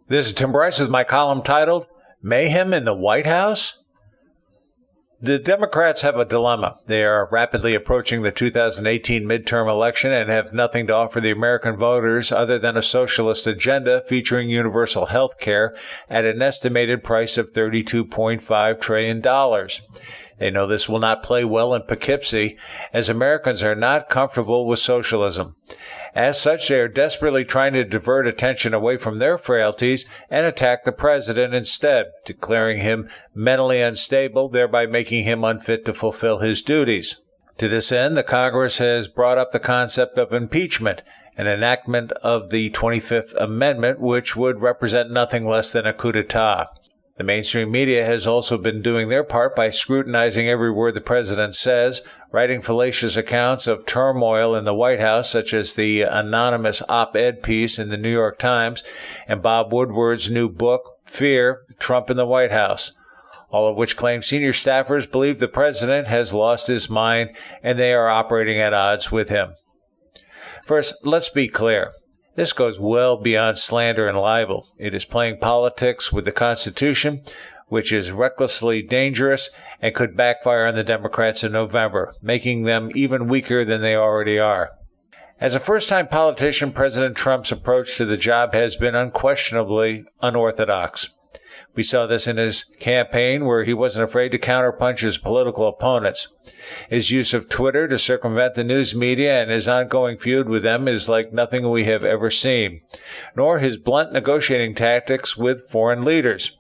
This is Tim Bryce with my column titled, Mayhem in the White House? The Democrats have a dilemma. They are rapidly approaching the 2018 midterm election and have nothing to offer the American voters other than a socialist agenda featuring universal health care at an estimated price of $32.5 trillion. They know this will not play well in Poughkeepsie, as Americans are not comfortable with socialism. As such, they are desperately trying to divert attention away from their frailties and attack the president instead, declaring him mentally unstable, thereby making him unfit to fulfill his duties. To this end, the Congress has brought up the concept of impeachment, an enactment of the 25th Amendment, which would represent nothing less than a coup d'etat. The mainstream media has also been doing their part by scrutinizing every word the president says, writing fallacious accounts of turmoil in the White House, such as the anonymous op-ed piece in the New York Times and Bob Woodward's new book, Fear, Trump in the White House, all of which claim senior staffers believe the president has lost his mind and they are operating at odds with him. First, let's be clear. This goes well beyond slander and libel. It is playing politics with the Constitution, which is recklessly dangerous and could backfire on the Democrats in November, making them even weaker than they already are. As a first-time politician, President Trump's approach to the job has been unquestionably unorthodox. We saw this in his campaign, where he wasn't afraid to counterpunch his political opponents. His use of Twitter to circumvent the news media and his ongoing feud with them is like nothing we have ever seen, nor his blunt negotiating tactics with foreign leaders.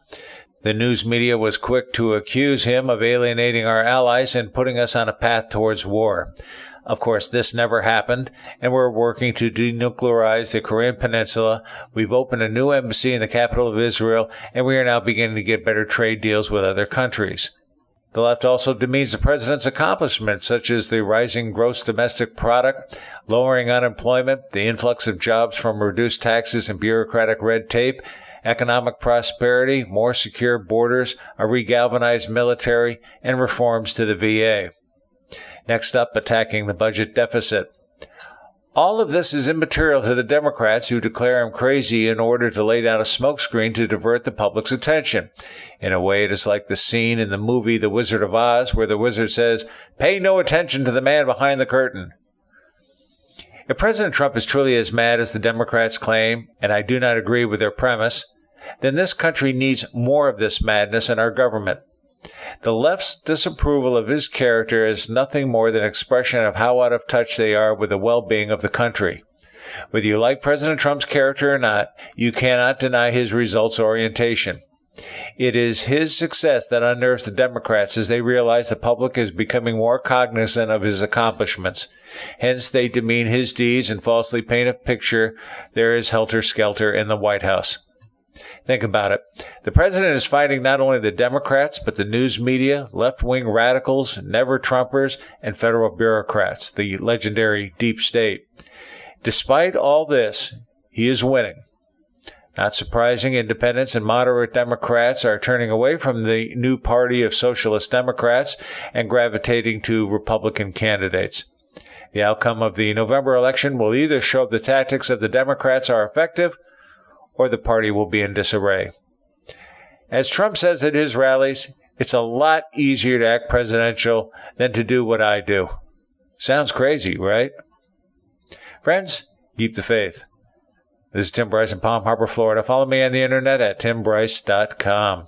The news media was quick to accuse him of alienating our allies and putting us on a path towards war. Of course, this never happened, and we're working to denuclearize the Korean Peninsula. We've opened a new embassy in the capital of Israel, and we are now beginning to get better trade deals with other countries. The left also demeans the president's accomplishments, such as the rising gross domestic product, lowering unemployment, the influx of jobs from reduced taxes and bureaucratic red tape, economic prosperity, more secure borders, a regalvanized military, and reforms to the VA. Next up, attacking the budget deficit. All of this is immaterial to the Democrats, who declare him crazy in order to lay down a smokescreen to divert the public's attention. In a way, it is like the scene in the movie The Wizard of Oz, where the wizard says, "Pay no attention to the man behind the curtain." If President Trump is truly as mad as the Democrats claim, and I do not agree with their premise, then this country needs more of this madness in our government. The left's disapproval of his character is nothing more than an expression of how out of touch they are with the well-being of the country. Whether you like President Trump's character or not, you cannot deny his results orientation. It is his success that unnerves the Democrats as they realize the public is becoming more cognizant of his accomplishments. Hence, they demean his deeds and falsely paint a picture there is helter-skelter in the White House. Think about it. The president is fighting not only the Democrats, but the news media, left-wing radicals, never-Trumpers, and federal bureaucrats, the legendary deep state. Despite all this, he is winning. Not surprising, independents and moderate Democrats are turning away from the new party of socialist Democrats and gravitating to Republican candidates. The outcome of the November election will either show the tactics of the Democrats are effective, or the party will be in disarray. As Trump says at his rallies, it's a lot easier to act presidential than to do what I do. Sounds crazy, right? Friends, keep the faith. This is Tim Bryce in Palm Harbor, Florida. Follow me on the internet at timbryce.com.